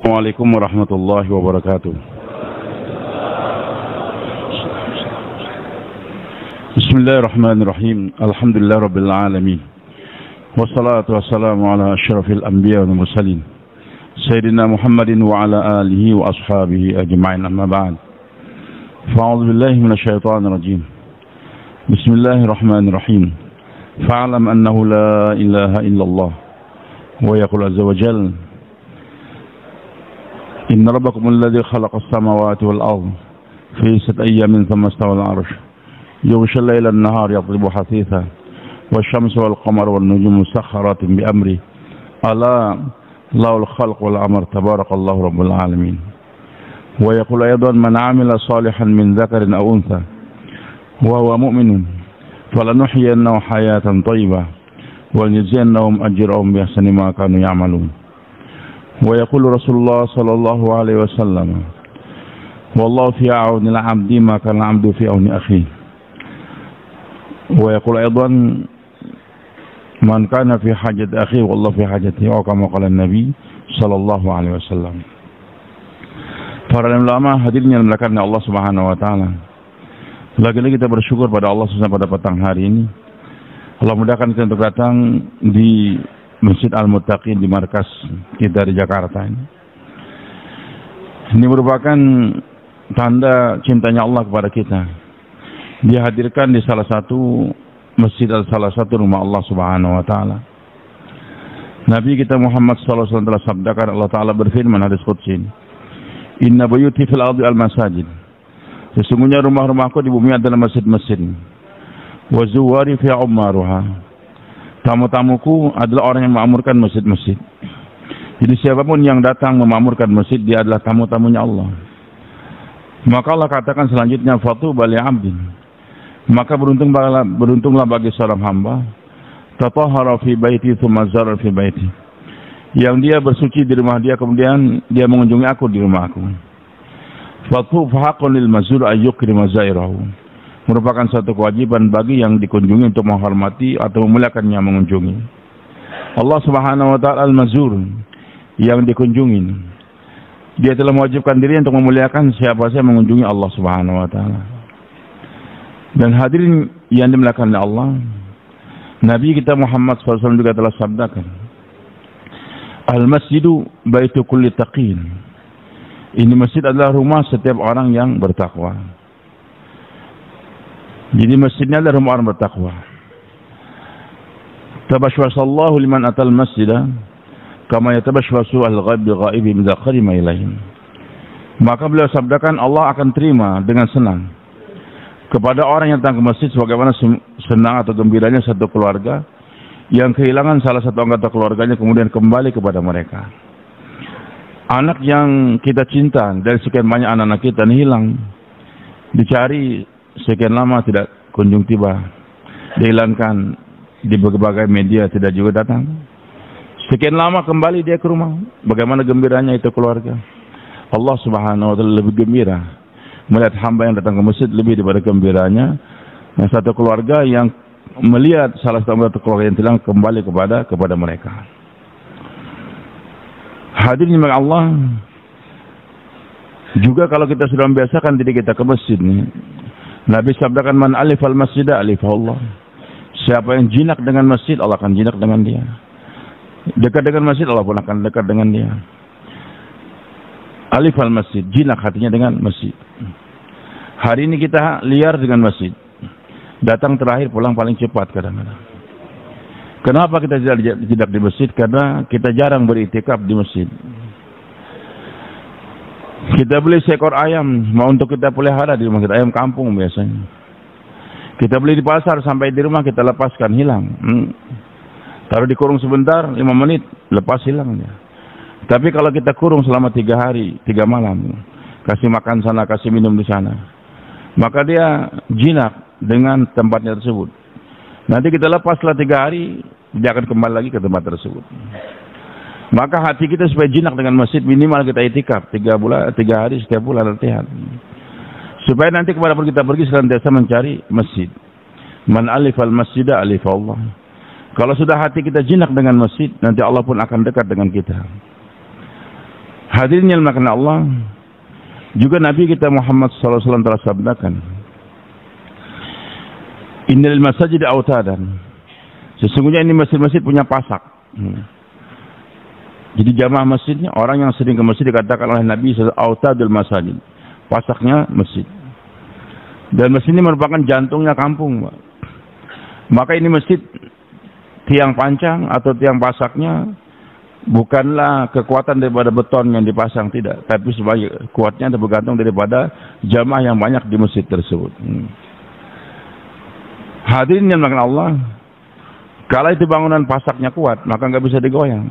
Assalamualaikum warahmatullahi wabarakatuh. Bismillahirrahmanirrahim. Alhamdulillah rabbil alamin. Wassalatu wassalamu ala asyrafil anbiya wal mursalin. Sayyidina Muhammadin wa ala alihi wa ashabihi ajma'in, amma ba'd. Fa'udzu billahi minasyaitonir rajim. Bismillahirrahmanirrahim. Fa'lam annahu la ilaha illallah wa yaqul azza wa jalla إن ربكم الذي خلق السماوات والأرض في 6 أيام ثم استوى على العرش يغشي الليل النهار يطلب حثيثا والشمس والقمر والنجوم مسخرات بأمره ألا له الخلق والأمر تبارك الله رب العالمين. ويقول أيضا من عمل صالحا من ذكر أو أنثى وهو مؤمن فلنحيينه حياة طيبة ولنجزينهم أجرهم بأحسن ما كانوا يعملون. ويقول رسول الله صلى الله عليه وسلم والله في عون العبد ما كان العبد في عون أخيه. ويقول أيضا من كان في حاجة أخيه والله في حاجته أو كما قال النبي صلى الله عليه وسلم. Para ulama hadirin yang dimuliakan Allah Subhanahu wa taala. Lagi-lagi kita bersyukur pada Allah pada petang hari ini. Allah mudahkan kita untuk datang di Masjid Al-Muttaqin di markas kita di Jakarta ini. Ini merupakan tanda cintanya Allah kepada kita. Dihadirkan di salah satu masjid atau salah satu rumah Allah Subhanahu wa taala. Nabi kita Muhammad sallallahu alaihi wasallam telah sabdakan, Allah taala berfirman hadis qudsi, "Inna buyuti fil ardi al-masajid." Sesungguhnya rumah-rumahku di bumi adalah masjid-masjid. Wa zuwari fi ummaruha. Tamu-tamuku adalah orang yang memakmurkan masjid-masjid. Jadi siapapun yang datang memakmurkan masjid, dia adalah tamu-tamunya Allah. Maka Allah katakan selanjutnya, fatuba li 'abdin. Maka beruntunglah bagi seorang hamba, tatahhara fi baiti tsumma zara fi baiti. Yang dia bersuci di rumah dia, kemudian dia mengunjungi aku di rumah aku. Fatufa haqqun lil mazur ayyukrima zairahu. Merupakan satu kewajiban bagi yang dikunjungi untuk menghormati atau memuliakan yang mengunjungi. Allah Subhanahu wa taala al-mazur, yang dikunjungi. Dia telah mewajibkan diri untuk memuliakan siapa saja mengunjungi Allah Subhanahu wa taala. Dan hadirin yang dimuliakan oleh Allah, Nabi kita Muhammad SAW juga telah sabdakan, al-masjidu baitu kulli taqin. Ini masjid adalah rumah setiap orang yang bertakwa. Jadi masjidnya adalah rumah orang bertakwa. Tabashwasallahu liman atal masjidah kama yatabashwasu al-ghaibi idza qarima ilaihim. Maka beliau sabdakan, Allah akan terima dengan senang kepada orang yang datang ke masjid sebagaimana senang atau gembiranya satu keluarga yang kehilangan salah satu anggota keluarganya kemudian kembali kepada mereka. Anak yang kita cinta dari sekian banyak anak-anak kita ini hilang, dicari sekian lama tidak kunjung tiba, dihilangkan di berbagai media tidak juga datang. Sekian lama kembali dia ke rumah, bagaimana gembiranya itu keluarga. Allah Subhanahu wa taala lebih gembira melihat hamba yang datang ke masjid lebih daripada gembiranya yang satu keluarga yang melihat salah satu anggota keluarga yang hilang kembali kepada mereka. Hadirin yang Allah, juga kalau kita sudah membiasakan diri kita ke masjid nih, Nabi sabdakan, man alifal masjidah alifahullah. Siapa yang jinak dengan masjid, Allah akan jinak dengan dia. Dekat dengan masjid, Allah pun akan dekat dengan dia. Alifal masjid, jinak hatinya dengan masjid. Hari ini kita liar dengan masjid. Datang terakhir, pulang paling cepat kadang-kadang. Kenapa kita tidak di masjid? Karena kita jarang beriktikaf di masjid. Kita beli seekor ayam, mau untuk kita pelihara di rumah kita, ayam kampung biasanya. Kita beli di pasar, sampai di rumah kita lepaskan, hilang. Taruh di kurung sebentar, 5 menit, lepas hilang dia. Tapi kalau kita kurung selama 3 hari, 3 malam, kasih makan sana, kasih minum di sana, maka dia jinak dengan tempatnya tersebut. Nanti kita lepas setelah 3 hari, dia akan kembali lagi ke tempat tersebut. Maka hati kita supaya jinak dengan masjid, minimal kita itikaf 3 hari setiap bulan latihan. Supaya nanti kepada kita pergi senantiasa mencari masjid. Man alifal masjidah alifallah. Kalau sudah hati kita jinak dengan masjid, nanti Allah pun akan dekat dengan kita. Hadirin yang dimuliakan Allah, juga Nabi kita Muhammad SAW telah sabdakan, Innal masajid autadan. Sesungguhnya ini masjid-masjid punya pasak. Jadi jamaah masjidnya, orang yang sering ke masjid dikatakan oleh Nabi autadul masajid. Pasaknya masjid. Dan masjid ini merupakan jantungnya kampung, Pak. Maka ini masjid, tiang pancang atau tiang pasaknya bukanlah kekuatan daripada beton yang dipasang, tidak. Tapi sebagai kuatnya bergantung daripada jamaah yang banyak di masjid tersebut. Hadirin yang dimuliakan Allah, kalau itu bangunan pasaknya kuat, maka nggak bisa digoyang.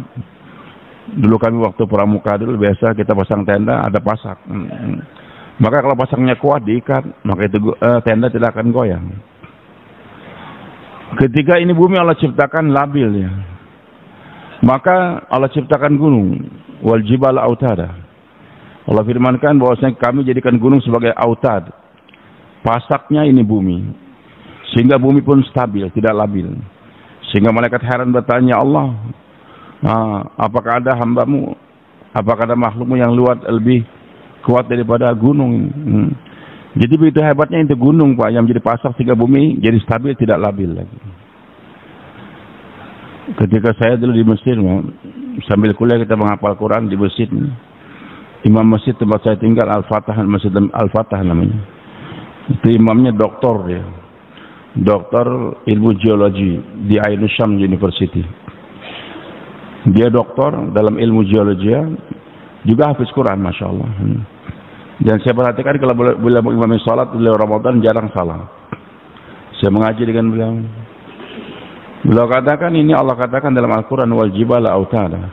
Dulu kami waktu pramuka dulu biasa kita pasang tenda, ada pasak. Maka kalau pasaknya kuat diikat, maka itu tenda tidak akan goyang. Ketika ini bumi Allah ciptakan labil ya, maka Allah ciptakan gunung, wal jibal autada. Allah firmankan bahwasanya kami jadikan gunung sebagai autad. Pasaknya ini bumi, sehingga bumi pun stabil, tidak labil. Sehingga malaikat heran bertanya, Allah, apakah ada hambamu, apakah ada makhlukmu yang lebih kuat daripada gunung? Jadi begitu hebatnya itu gunung, Pak, yang menjadi pasak sehingga bumi jadi stabil, tidak labil lagi. Ketika saya dulu di Mesir, sambil kuliah kita menghafal Quran di masjid. Imam masjid tempat saya tinggal Al-Fatah, Masjid Al-Fatah namanya. Itu imamnya doktor ya. Doktor ilmu geologi di Ain Shams University. Dia doktor dalam ilmu geologi, juga hafiz Quran, masya Allah. Dan saya perhatikan kalau beliau mengimami salat beliau Ramadan jarang salah. Saya mengaji dengan beliau. Beliau katakan ini Allah katakan dalam Al-Quran wal jibala autada.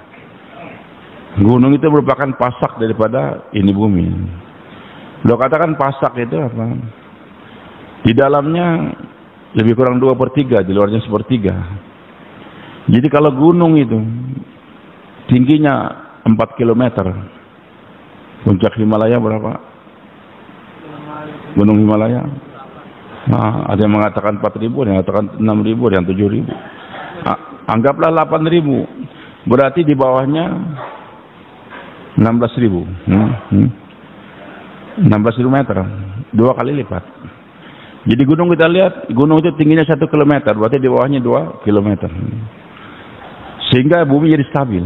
Gunung itu merupakan pasak daripada ini bumi. Beliau katakan pasak itu apa? Di dalamnya lebih kurang 2/3, di luarnya 1/3. Jadi kalau gunung itu tingginya 4 km, puncak Himalaya berapa? Gunung Himalaya. Nah, ada yang mengatakan 4.000, ada yang mengatakan 6.000, ada yang 7.000. Anggaplah 8.000. Berarti di bawahnya 16.000. 16.000 meter, 2 kali lipat. Jadi gunung kita lihat, gunung itu tingginya 1 km, berarti di bawahnya 2 km. Sehingga bumi jadi stabil.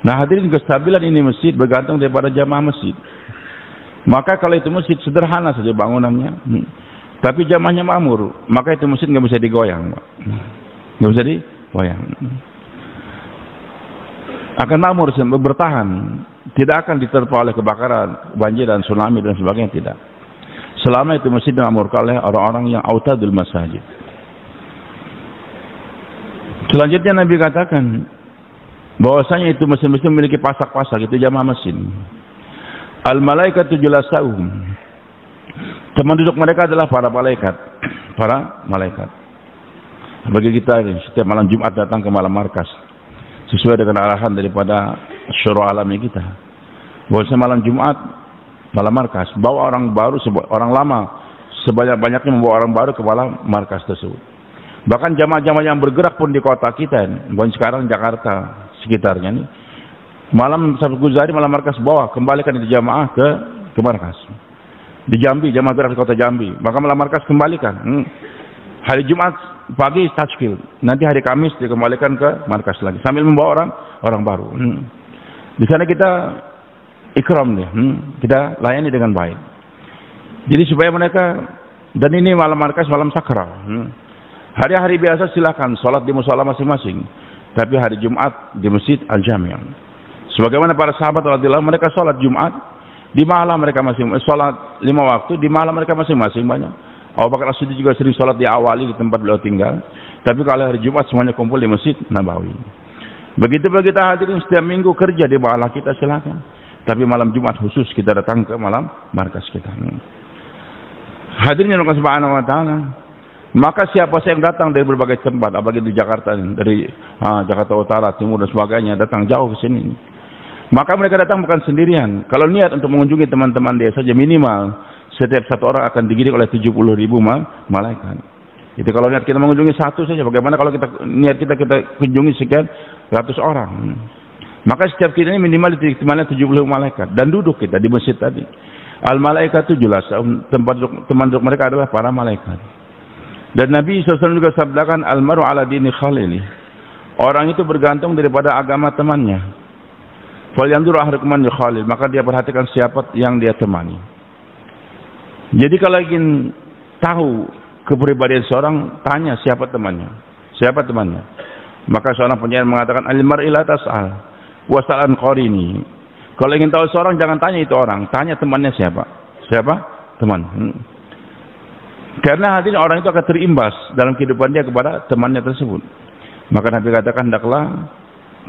Nah hadirin, kestabilan ini masjid bergantung daripada jamaah masjid. Maka kalau itu masjid sederhana saja bangunannya, tapi jamaahnya makmur, maka itu masjid nggak bisa digoyang, nggak bisa digoyang. Akan makmur, bertahan, tidak akan diterpa oleh kebakaran, banjir dan tsunami dan sebagainya, tidak. Selama itu masjid dimakmurkan oleh orang-orang yang autadul masajid. Selanjutnya Nabi katakan bahwasanya itu masjid-masjid memiliki pasak-pasak, itu jamaah masjid. Al-malaikatu julasauhum. Teman duduk mereka adalah para malaikat. Para malaikat. Bagi kita ini, setiap malam Jumat datang ke malam markas. Sesuai dengan arahan daripada syura alami kita. Bahwasanya malam Jumat, malam markas, bawa orang baru, orang lama, sebanyak-banyaknya membawa orang baru ke malam markas tersebut. Bahkan jamaah-jamaah yang bergerak pun di kota kita, bukan sekarang Jakarta sekitarnya nih, malam Sabtu Guzari, malam markas bawa, kembalikan itu jamaah ke markas. Di Jambi, jamaah gerak di kota Jambi, maka malam markas kembalikan. Hari Jumat pagi tajfil, nanti hari Kamis dikembalikan ke markas lagi, sambil membawa orang baru. Di sana kita ikram dia, kita layani dengan baik. Jadi supaya mereka, dan ini malam markas, malam sakral. Hari-hari biasa silakan sholat di mushola masing-masing, tapi hari Jumat di Masjid Al-Jami'. Sebagaimana para sahabat radhiyallahu mereka sholat Jumat di malam, mereka masing-masing sholat 5 waktu di malam mereka masing-masing banyak. Abu Bakar As-Siddiq juga sering sholat di awali di tempat beliau tinggal, tapi kalau hari Jumat semuanya kumpul di Masjid Nabawi. Begitu kita hadirin setiap minggu kerja di bawah kita silakan, tapi malam Jumat khusus kita datang ke malam markas kita. Hadirin yang Allah Subhanahu wa taala, maka siapa yang datang dari berbagai tempat, apalagi di Jakarta, dari Jakarta Utara, Timur dan sebagainya, datang jauh ke sini, maka mereka datang bukan sendirian. Kalau niat untuk mengunjungi teman-teman dia saja, minimal setiap satu orang akan digiring oleh 70.000 malaikat. Itu kalau niat kita mengunjungi satu saja, bagaimana kalau kita niat kita kunjungi sekian ratus orang. Maka setiap kita ini minimal ditemani 70 malaikat dan duduk kita di masjid tadi. Al malaikat itu jelas teman duduk mereka adalah para malaikat. Dan Nabi SAW juga sabdakan al-maru ala dini khalili. Orang itu bergantung daripada agama temannya. Falyanzur ahadukum man yukhalil, maka dia perhatikan siapa yang dia temani. Jadi kalau ingin tahu kepribadian seorang, tanya siapa temannya. Siapa temannya? Maka seorang penyair mengatakan al-mar'i la tas'al was'alan qarini. Kalau ingin tahu seorang jangan tanya itu orang, tanya temannya siapa. Siapa? Teman. Karena hadirin orang itu akan terimbas dalam kehidupan dia kepada temannya tersebut. Maka Nabi katakan, hendaklah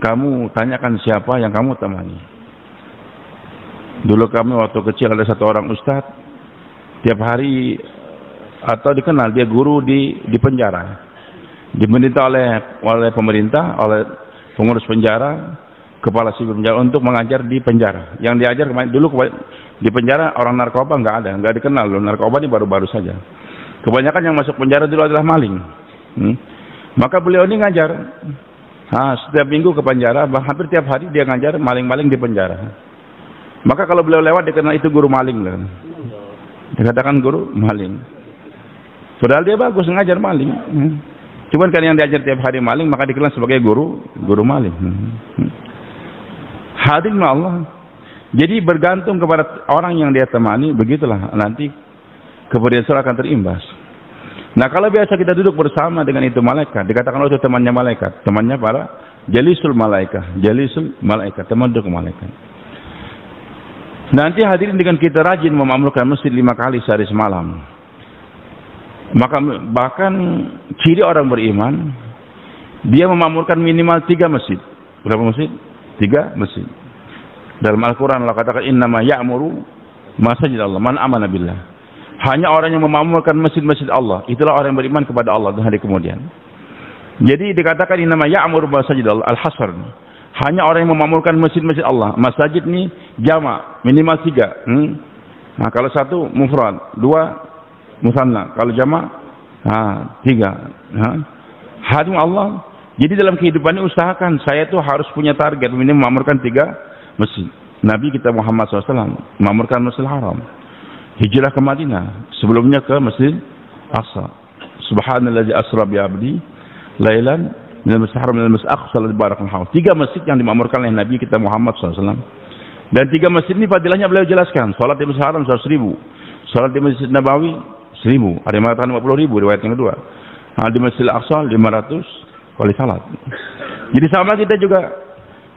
kamu tanyakan siapa yang kamu temani. Dulu kami waktu kecil ada satu orang ustadz, tiap hari atau dikenal dia guru di penjara, diminta oleh pemerintah, oleh pengurus penjara, kepala sipil penjara untuk mengajar di penjara. Yang diajar dulu di penjara orang narkoba nggak dikenal loh, narkoba ini baru-baru saja. Kebanyakan yang masuk penjara dulu adalah maling. Maka beliau ini ngajar. Setiap minggu ke penjara, hampir tiap hari dia ngajar maling-maling di penjara. Maka kalau beliau lewat dikenal itu guru maling. Dikatakan guru maling. Padahal dia bagus ngajar maling. Cuman kan yang diajar tiap hari maling, maka dikenal sebagai guru maling. Hadirin Allah. Jadi bergantung kepada orang yang dia temani, begitulah nanti kemudian seorang akan terimbas. Nah kalau biasa kita duduk bersama dengan itu malaikat, dikatakan itu temannya malaikat, temannya para jalisul malaikat, teman duduk malaikat. Nanti hadirin dengan kita rajin memakmurkan masjid 5 kali sehari semalam. Maka bahkan ciri orang beriman, dia memakmurkan minimal 3 masjid. Berapa masjid? 3 masjid. Dalam Al-Quran Allah katakan innama ya'muru masajid Allah man amana billah. Hanya orang yang memakmurkan masjid-masjid Allah, itulah orang yang beriman kepada Allah di hari kemudian. Jadi dikatakan innama ya'muru masajid Allah, al-hasr. Hanya orang yang memakmurkan masjid-masjid Allah. Masjid ini jama' minimal 3. Nah, kalau 1 mufrad, 2 musanna, kalau jama' 3. Hadim Allah. Jadi dalam kehidupan ini usahakan saya itu harus punya target minimal memakmurkan 3 masjid. Nabi kita Muhammad SAW memakmurkan Masjidil Haram. Hijrah ke Madinah, sebelumnya ke Masjid Aqsa. Subhanallazi asra bi 'abdi lailan minal masjidil haram minal masjidil aqsa alladzi barakna hawlahu. 3 masjid yang dimakmurkan oleh Nabi kita Muhammad SAW. Dan 3 masjid ini fadilahnya beliau jelaskan. Salat di Masjidil Haram 100.000, salat di Masjid Nabawi 1.000, ada yang mengatakan 50.000 riwayat yang kedua. Di Masjidil Aqsa 500 kali salat. Jadi sama kita juga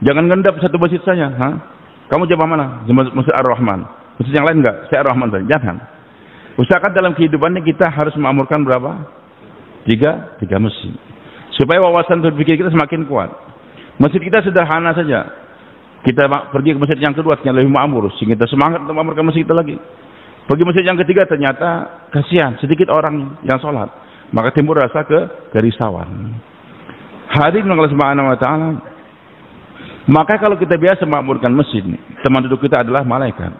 jangan ngendap satu masjid saja. Kamu jamaah mana? Masjid Ar-Rahman. Masjid yang lain enggak? Saya Ar-Rahman saja. Jangan. Usahakan dalam kehidupannya kita harus memakmurkan berapa? 3 masjid. Supaya wawasan berpikir kita semakin kuat. Masjid kita sederhana saja. Kita pergi ke masjid yang kedua ternyata lebih makmur, sehingga kita semangat untuk memakmurkan masjid kita lagi. Pergi masjid yang ketiga ternyata kasihan sedikit orang yang sholat, maka timbul rasa kerisauan. Hadirin Allah Subhanahu wa taala. Maka kalau kita biasa memakmurkan masjid, teman duduk kita adalah malaikat.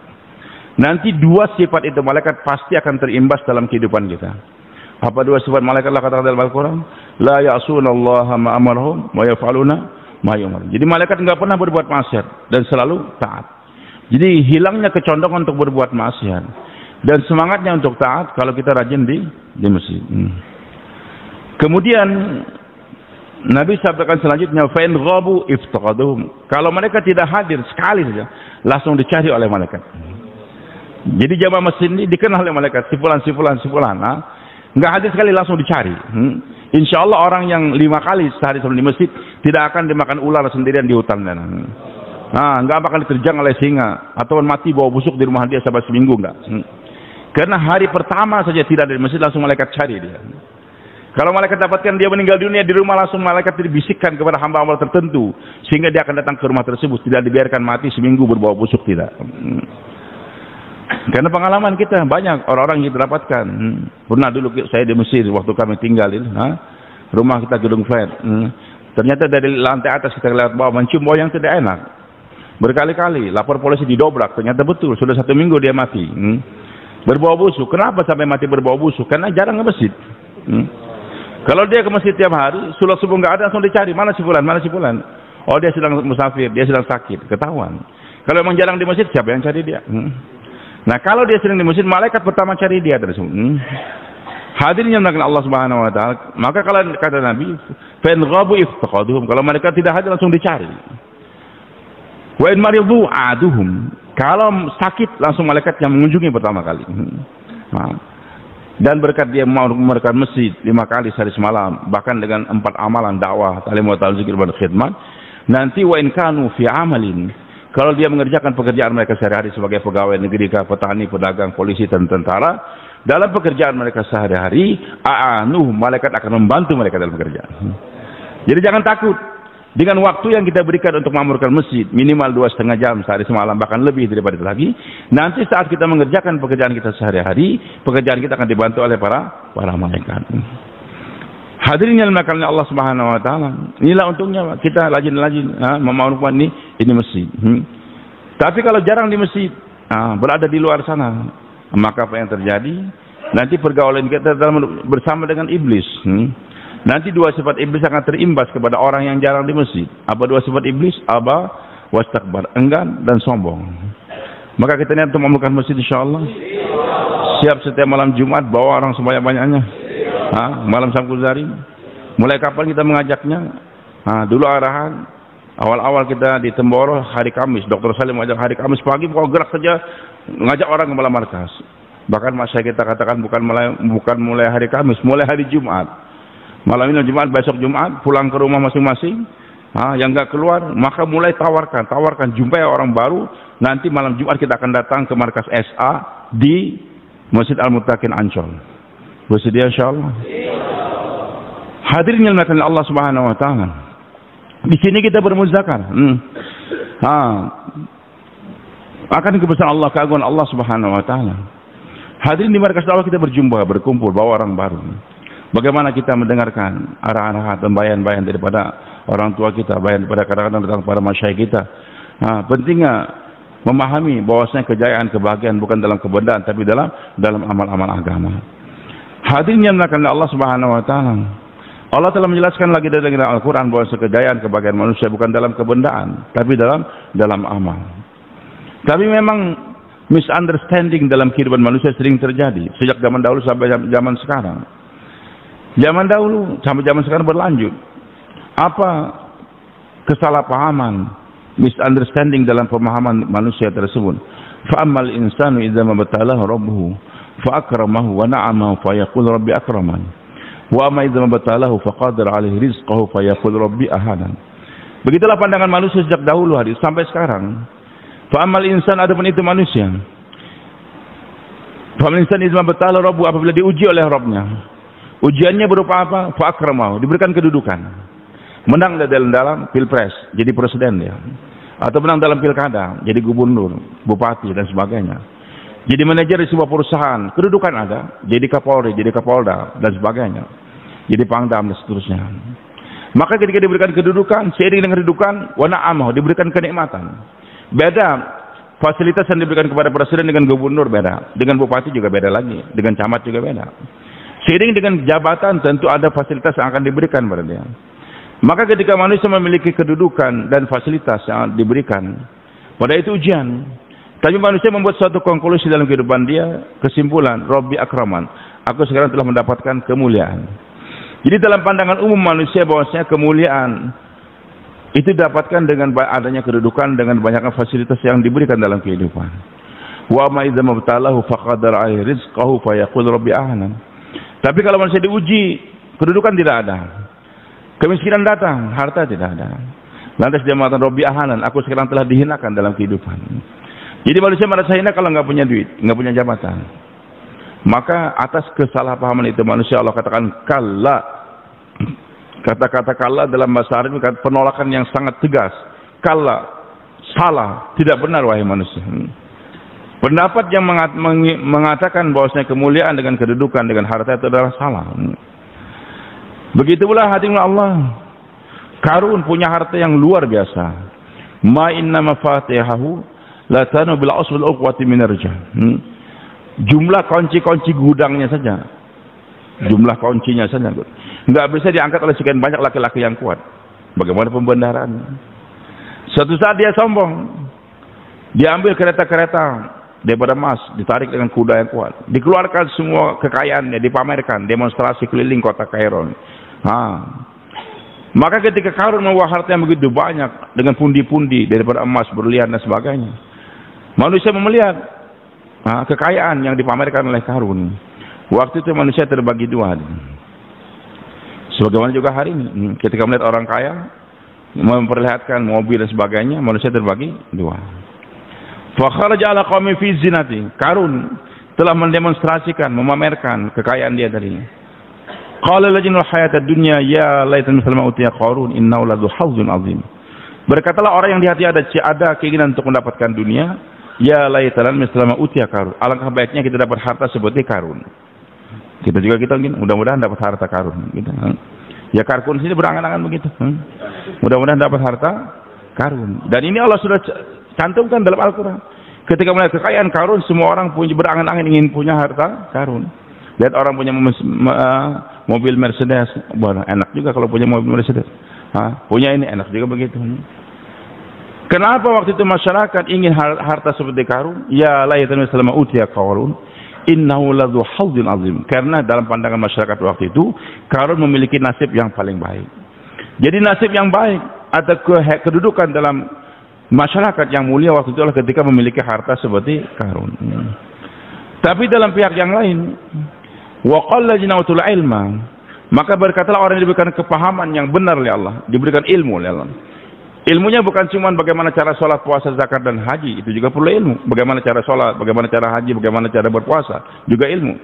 Nanti 2 sifat itu malaikat pasti akan terimbas dalam kehidupan kita. Apa 2 sifat malaikat Allah katakan dalam Al-Quran? La ya'sunallaha ma amarhum wa yaf'aluna ma yu'mar. Jadi malaikat enggak pernah berbuat maksiat dan selalu taat. Jadi hilangnya kecondongan untuk berbuat maksiat dan semangatnya untuk taat kalau kita rajin di masjid. Kemudian Nabi sabdakan selanjutnya fa in ghabu iftaqaduhum. Kalau mereka tidak hadir sekali saja, langsung dicari oleh malaikat. Jadi jamaah masjid ini dikenal oleh malaikat sifulan. Enggak hadir sekali langsung dicari. Insya Allah orang yang 5 kali sehari sebelum di masjid tidak akan dimakan ular sendirian di hutan. Enggak bakal diterjang oleh singa atau mati bawa busuk di rumah dia sampai seminggu enggak. Karena hari pertama saja tidak ada di masjid langsung malaikat cari dia. Kalau malaikat dapatkan dia meninggal dunia di rumah, langsung malaikat dibisikkan kepada hamba-hamba tertentu sehingga dia akan datang ke rumah tersebut, tidak dibiarkan mati seminggu berbau busuk, tidak. Karena pengalaman kita banyak orang-orang yang kita dapatkan. Pernah dulu saya di Mesir waktu kami tinggalin, rumah kita gedung flat. Ternyata dari lantai atas kita lewat bawah mencium bau yang tidak enak. Berkali-kali lapor polisi didobrak, ternyata betul sudah 1 minggu dia mati. Berbau busuk. Kenapa sampai mati berbau busuk? Karena jarang ke masjid. Kalau dia ke masjid tiap hari, sholat subuh nggak ada, langsung dicari mana si fulan. Oh, dia sedang musafir, dia sedang sakit, ketahuan. Kalau memang jarang di masjid, siapa yang cari dia? Nah, kalau dia sering di masjid, malaikat pertama cari dia tersebut. Hadirin yang dimuliakan Allah Subhanahu wa taala, maka kalau kata Nabi, fa in ghabu iftaqaduhum, kalau mereka tidak hadir langsung dicari. Wa in maridu aduhum, kalau sakit langsung malaikat yang mengunjungi pertama kali. Dan berkat dia mau memerintahkan masjid 5 kali sehari semalam, bahkan dengan 4 amalan dakwah, ta'lim wa ta'al zikir dan khidmat. Nanti wa in kanu fi amalin, kalau dia mengerjakan pekerjaan mereka sehari-hari sebagai pegawai negeri, petani, pedagang, polisi dan tentara, dalam pekerjaan mereka sehari-hari, malaikat akan membantu mereka dalam pekerjaan. Jadi jangan takut. Dengan waktu yang kita berikan untuk memakmurkan masjid, minimal 2,5 jam sehari semalam, bahkan lebih daripada itu lagi, nanti saat kita mengerjakan pekerjaan kita sehari-hari, pekerjaan kita akan dibantu oleh para malaikat. Hadirin yang dimuliakan Allah Subhanahu wa taala, inilah untungnya kita rajin-rajin memakmurkan ini masjid. Tapi kalau jarang di masjid, berada di luar sana, maka apa yang terjadi? Nanti pergaulan kita bersama dengan iblis. Nanti 2 sifat iblis akan terimbas kepada orang yang jarang di masjid. Apa 2 sifat iblis? Aba wastakbar, enggan dan sombong. Maka kita niat untuk membuka masjid insyaallah. Siap setiap malam Jumat bawa orang sebanyak-banyaknya. Malam Sabtu Zari. Mulai kapan kita mengajaknya? Dulu arahan awal-awal kita di Temboro hari Kamis, Dr. Salim mengajak hari Kamis pagi, pokoknya gerak saja mengajak orang ke malam markas. Bahkan masa kita katakan bukan mulai hari Kamis, mulai hari Jumat. Malam ini Jumat, besok Jumat, pulang ke rumah masing-masing. Yang nggak keluar, maka mulai tawarkan, jumpai orang baru. Nanti malam Jumat kita akan datang ke markas SA di Masjid Al-Muttaqin Ancol. Bersedia insyaallah. Hadirin yang dimuliakan Allah Subhanahu wa taala. Di sini kita bermuzakarah. Akan kebesaran Allah, keagungan Allah Subhanahu wa taala. Hadirin di markas dakwah kita berjumpa, berkumpul, bawa orang baru. Bagaimana kita mendengarkan arah-arahan dan bayan-bayan daripada orang tua kita, bayan daripada kadang-kadang datang kepada masyayikh kita. Pentingnya memahami bahwasanya kejayaan, kebahagiaan bukan dalam kebendaan, tapi dalam amal-amal agama. Hadirin yang dimuliakan Allah Subhanahu wa taala. Allah telah menjelaskan lagi dalam Al-Qur'an bahwa kejayaan, kebahagiaan manusia bukan dalam kebendaan, tapi dalam amal. Tapi memang misunderstanding dalam kehidupan manusia sering terjadi sejak zaman dahulu sampai zaman sekarang. Zaman dahulu sampai zaman sekarang berlanjut. Apa kesalahpahaman, misunderstanding dalam pemahaman manusia tersebut? Fa'amal insanu idza mabtalahu rabbuhu fa'akramahu wa na'amahu fayaqul rabbi akraman. Wa amma idza mabtalahu faqadara 'alaihi rizqahu fayaqul rabbi ahanan. Begitulah pandangan manusia sejak dahulu hari sampai sekarang. Fa'amal insan, adapun itu manusia. Fa'amal insan idza mabtalahu rabbuhu, apabila diuji oleh Rabbnya. Ujiannya berupa apa? Fa'akramahu, diberikan kedudukan. Menang dalam pilpres, jadi presiden dia. Atau menang dalam pilkada, jadi gubernur, bupati dan sebagainya. Jadi manajer di sebuah perusahaan, kedudukan ada, jadi Kapolri, jadi Kapolda dan sebagainya. Jadi Pangdam dan seterusnya. Maka ketika diberikan kedudukan, seiring dengan kedudukan, wa na'amahu, diberikan kenikmatan. Beda fasilitas yang diberikan kepada presiden dengan gubernur beda, dengan bupati juga beda lagi, dengan camat juga beda. Seiring dengan jabatan tentu ada fasilitas yang akan diberikan kepada dia. Maka ketika manusia memiliki kedudukan dan fasilitas yang diberikan, pada itu ujian. Tapi manusia membuat suatu konklusi dalam kehidupan dia, kesimpulan, Rabbi akraman, aku sekarang telah mendapatkan kemuliaan. Jadi dalam pandangan umum manusia bahwasanya kemuliaan itu didapatkan dengan adanya kedudukan, dengan banyaknya fasilitas yang diberikan dalam kehidupan. Wa ma idza mabtalahu faqadara 'alaihi rizqahu fayaqul rabbi ahanan. Tapi kalau manusia diuji, kedudukan tidak ada, kemiskinan datang, harta tidak ada. Lantas dia mengatakan Rabbi ahanan, aku sekarang telah dihinakan dalam kehidupan. Jadi manusia merasa hina kalau nggak punya duit, nggak punya jabatan. Maka atas kesalahpahaman itu manusia Allah katakan kalla. Kata-kata kalla dalam bahasa Arab penolakan yang sangat tegas. Kalla, salah, tidak benar wahai manusia. Pendapat yang mengatakan bahwasanya kemuliaan dengan kedudukan dengan harta itu adalah salah. Begitu pula hadirin Allah. Karun punya harta yang luar biasa. Ma inna mafatihahu la tanu bil asl al uqwati min arja. Jumlah kunci-kunci gudangnya saja. Jumlah kuncinya saja enggak bisa diangkat oleh sekian banyak laki-laki yang kuat. Bagaimana pembenarannya? Suatu saat dia sombong. Dia ambil kereta-kereta daripada emas, ditarik dengan kuda yang kuat. Dikeluarkan semua kekayaannya, dipamerkan, demonstrasi keliling kota Kairo. Maka ketika Qarun membawa harta yang begitu banyak dengan pundi-pundi daripada emas, berlian dan sebagainya, manusia melihat kekayaan yang dipamerkan oleh Qarun. Waktu itu manusia terbagi dua. Sebagaimana juga hari ini, ketika melihat orang kaya memperlihatkan mobil dan sebagainya, manusia terbagi dua. Fa kharaja ala qaumi fi zinati. Qarun telah mendemonstrasikan, memamerkan kekayaan dia tadi. Qala lajinul hayatad dunya ya laitan mislama utiya Qarun innahu ladzu hazzun azim. Berkatalah orang yang di hati ada keinginan untuk mendapatkan dunia, ya laitan mislama utiya Qarun. Alangkah baiknya kita dapat harta seperti Qarun. Kita ingin mudah-mudahan dapat harta Qarun gitu. Ya Qarun sini berangan-angan begitu. Mudah-mudahan dapat harta Qarun. Dan ini Allah sudah cantumkan dalam Al-Qur'an. Ketika melihat kekayaan Qarun, semua orang punya berangan-angan ingin punya harta Qarun. Lihat orang punya mobil Mercedes, enak juga kalau punya mobil Mercedes. Punya ini enak juga begitu. Kenapa waktu itu masyarakat ingin harta seperti Qarun? Ya laitana mislama utiya Qarun innahu ladzu hazzin azim. Karena dalam pandangan masyarakat waktu itu, Qarun memiliki nasib yang paling baik. Jadi nasib yang baik atau kedudukan dalam masyarakat yang mulia waktu itu adalah ketika memiliki harta seperti Qarun. Tapi dalam pihak yang lain, wa qalla jinautul ilma, maka berkatalah orang yang diberikan kepahaman yang benar oleh Allah, diberikan ilmu oleh Allah. Ilmunya bukan cuma bagaimana cara sholat, puasa, zakat dan haji, itu juga perlu ilmu. Bagaimana cara sholat, bagaimana cara haji, bagaimana cara berpuasa, juga ilmu.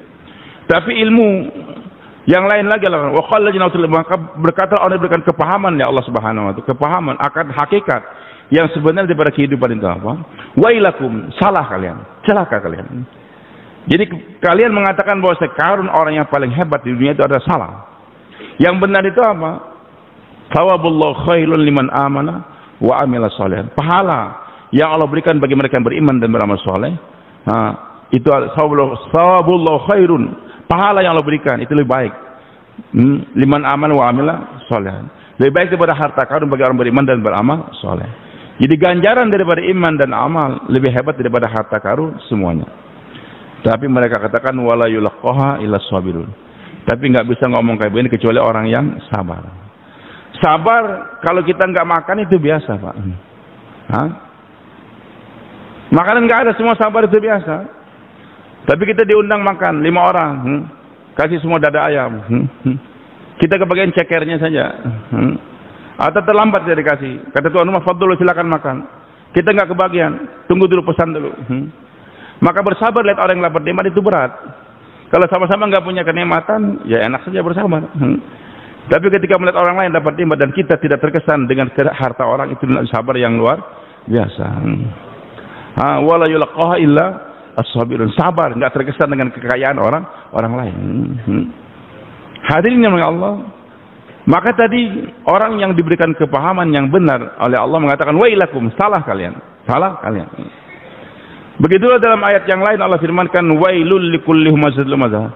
Tapi ilmu yang lain lagi adalah wa qalla jinautul ilma, maka berkata orang yang diberikan kepahaman oleh Allah Subhanahu wa taala, kepahaman akan hakikat yang sebenarnya daripada kehidupan itu apa? Wailakum, salah kalian, celaka kalian. Jadi kalian mengatakan bahwa Qarun orang yang paling hebat di dunia itu adalah salah. Yang benar itu apa? Thawabullahu khairun liman amana wa amila sholihan. Pahala yang Allah berikan bagi mereka yang beriman dan beramal soleh. Itu thawabullahu khairun. Pahala yang Allah berikan itu lebih baik. Liman amana wa amila sholihan. Lebih baik daripada harta Qarun bagi orang beriman dan beramal soleh. Jadi ganjaran daripada iman dan amal lebih hebat daripada harta Qarun semuanya. Tapi mereka katakan wala yulaqqaha illa sabirun. Tapi nggak bisa ngomong kayak begini kecuali orang yang sabar. Sabar kalau kita nggak makan itu biasa, Pak. Makanan nggak ada, semua sabar itu biasa. Tapi kita diundang makan 5 orang, kasih semua dada ayam. Kita kebagian cekernya saja. Atau terlambat dia dikasih. Kata tuan rumah, fadlu silakan makan. Kita nggak kebagian, tunggu dulu, pesan dulu. Maka bersabar lihat orang yang lapar nikmat itu berat. Kalau sama-sama nggak punya kenikmatan, ya enak saja bersabar. Tapi ketika melihat orang lain dapat nikmat dan kita tidak terkesan dengan harta orang, itu sabar yang luar biasa. Wala yulaqqaha illa as-sabirun. Sabar, nggak terkesan dengan kekayaan orang lain. Hadirin yang Allah. Maka tadi orang yang diberikan kepahaman yang benar oleh Allah mengatakan wailakum, salah kalian, salah kalian. Begitulah dalam ayat yang lain Allah firmankan wailul likulli humazatin lumazah.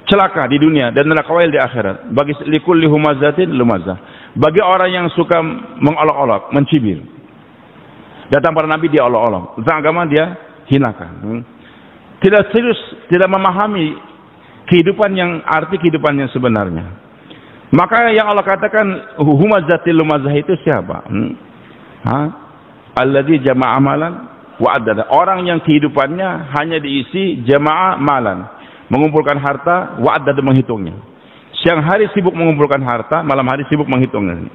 Celaka di dunia dan neraka wail di akhirat bagi likulli humazatin lumazah. Bagi orang yang suka mengolok-olok, mencibir. Datang para nabi dia olok-olok, tentang agama dia hinakan. Tidak serius, tidak memahami kehidupan yang arti kehidupan yang sebenarnya. Maka yang Allah katakan humazatil lumazah itu siapa? Alladzi jama'a amalan wa'adada. Orang yang kehidupannya hanya diisi jamaah malan, mengumpulkan harta, wa'adada menghitungnya. Siang hari sibuk mengumpulkan harta, malam hari sibuk menghitungnya.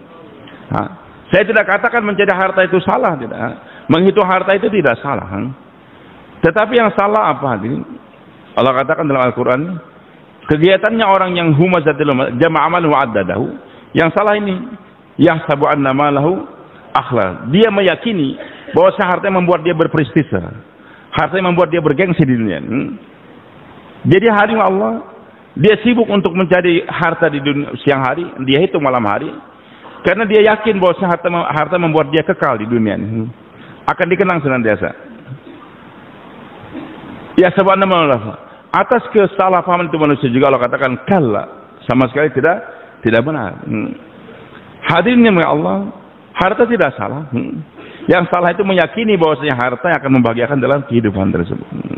Saya tidak katakan mencari harta itu salah, tidak. Menghitung harta itu tidak salah. Tetapi yang salah apa? Allah katakan dalam Al-Quran, kegiatannya orang yang humazatil jama'a amalan wa'adadahu. Yang salah ini, yahsabu anna malahu akhlaq. Dia meyakini bahwa harta yang membuat dia berprestise, harta yang membuat dia bergengsi di dunia. Jadi hari Allah, dia sibuk untuk mencari harta di dunia siang hari, dia hitung malam hari, karena dia yakin bahwa harta membuat dia kekal di dunia ini, akan dikenang senantiasa. Ya sebenarnya atas kesalahpahaman itu manusia juga Allah katakan kalla, sama sekali tidak benar. Hadirin yang Allah, harta tidak salah. Yang salah itu meyakini bahwasanya harta yang akan membahagiakan dalam kehidupan tersebut.